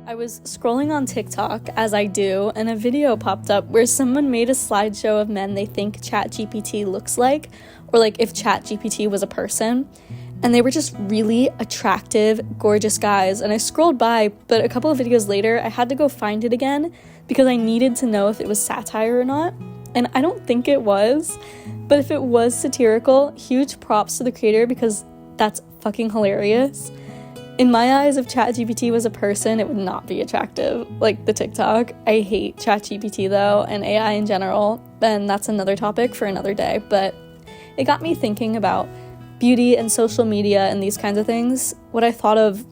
I was scrolling on TikTok, as I do, and a video popped up where someone made a slideshow of men they think ChatGPT looks like, or like if ChatGPT was a person, and they were just really attractive, gorgeous guys, and I scrolled by, but a couple of videos later, I had to go find it again because I needed to know if it was satire or not, and I don't think it was, but if it was satirical, huge props to the creator because that's fucking hilarious. In my eyes, if ChatGPT was a person, it would not be attractive, like the TikTok. I hate ChatGPT though, and AI in general, and that's another topic for another day, but it got me thinking about beauty and social media and these kinds of things. What I thought of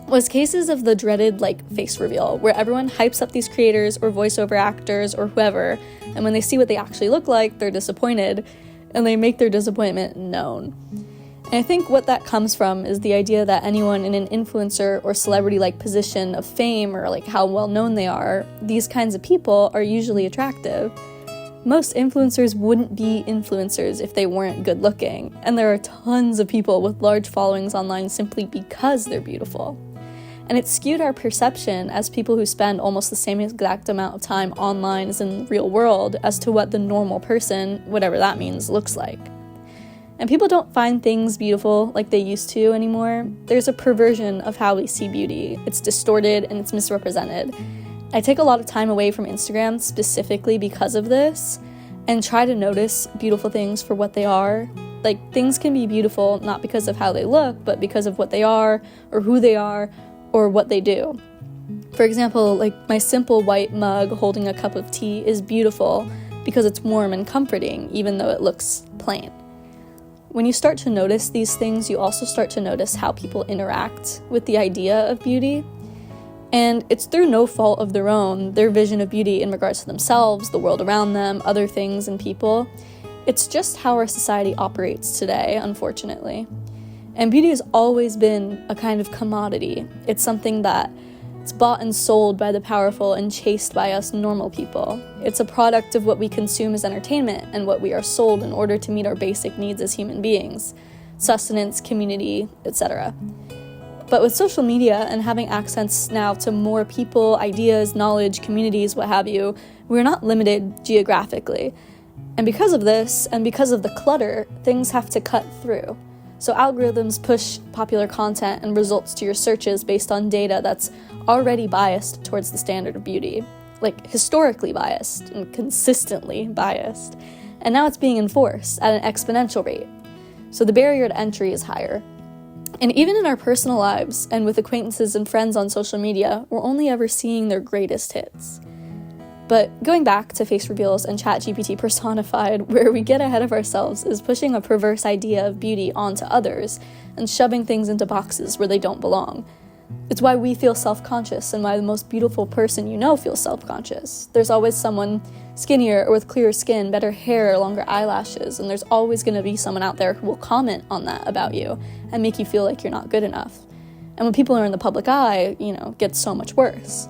was cases of the dreaded, face reveal, where everyone hypes up these creators or voiceover actors or whoever, and when they see what they actually look like, they're disappointed, and they make their disappointment known. And I think what that comes from is the idea that anyone in an influencer or celebrity-like position of fame or how well known they are, these kinds of people are usually attractive. Most influencers wouldn't be influencers if they weren't good looking, and there are tons of people with large followings online simply because they're beautiful. And it's skewed our perception as people who spend almost the same exact amount of time online as in the real world as to what the normal person, whatever that means, looks like. And people don't find things beautiful like they used to anymore. There's a perversion of how we see beauty. It's distorted and it's misrepresented. I take a lot of time away from Instagram specifically because of this and try to notice beautiful things for what they are. Things can be beautiful not because of how they look, but because of what they are or who they are or what they do. For example, my simple white mug holding a cup of tea is beautiful because it's warm and comforting, even though it looks plain. When you start to notice these things, you also start to notice how people interact with the idea of beauty. And it's through no fault of their own, their vision of beauty in regards to themselves, the world around them, other things and people. It's just how our society operates today, unfortunately. And beauty has always been a kind of commodity. It's something that it's bought and sold by the powerful and chased by us normal people. It's a product of what we consume as entertainment and what we are sold in order to meet our basic needs as human beings, sustenance, community, etc. But with social media and having access now to more people, ideas, knowledge, communities, what have you, we're not limited geographically. And because of this, and because of the clutter, things have to cut through. So algorithms push popular content and results to your searches based on data that's already biased towards the standard of beauty, historically biased and consistently biased. And now it's being enforced at an exponential rate. So the barrier to entry is higher. And even in our personal lives and with acquaintances and friends on social media, we're only ever seeing their greatest hits. But going back to face reveals and ChatGPT personified, where we get ahead of ourselves is pushing a perverse idea of beauty onto others and shoving things into boxes where they don't belong. It's why we feel self-conscious and why the most beautiful person you know feels self-conscious. There's always someone skinnier or with clearer skin, better hair, longer eyelashes, and there's always going to be someone out there who will comment on that about you and make you feel like you're not good enough. And when people are in the public eye, it gets so much worse.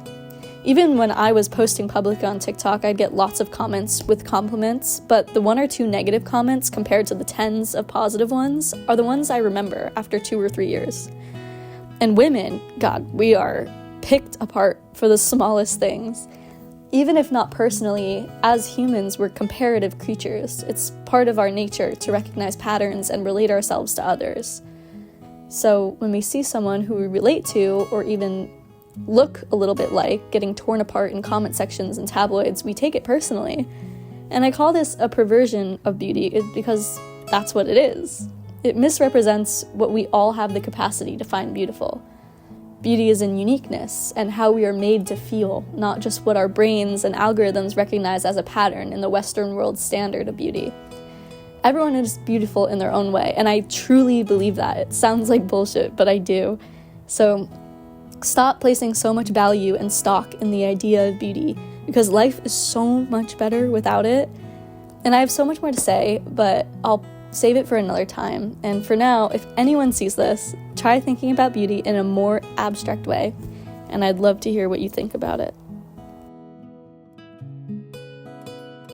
Even when I was posting publicly on TikTok, I'd get lots of comments with compliments, but the 1 or 2 negative comments compared to the tens of positive ones are the ones I remember after 2 or 3 years. And women, God, we are picked apart for the smallest things. Even if not personally, as humans, we're comparative creatures. It's part of our nature to recognize patterns and relate ourselves to others. So when we see someone who we relate to, or even look a little bit like, getting torn apart in comment sections and tabloids, we take it personally. And I call this a perversion of beauty because that's what it is. It misrepresents what we all have the capacity to find beautiful. Beauty is in uniqueness and how we are made to feel, not just what our brains and algorithms recognize as a pattern in the Western world standard of beauty. Everyone is beautiful in their own way, and I truly believe that. It sounds like bullshit, but I do. So stop placing so much value and stock in the idea of beauty, because life is so much better without it. And I have so much more to say, but I'll save it for another time. And for now, if anyone sees this, try thinking about beauty in a more abstract way, and I'd love to hear what you think about it.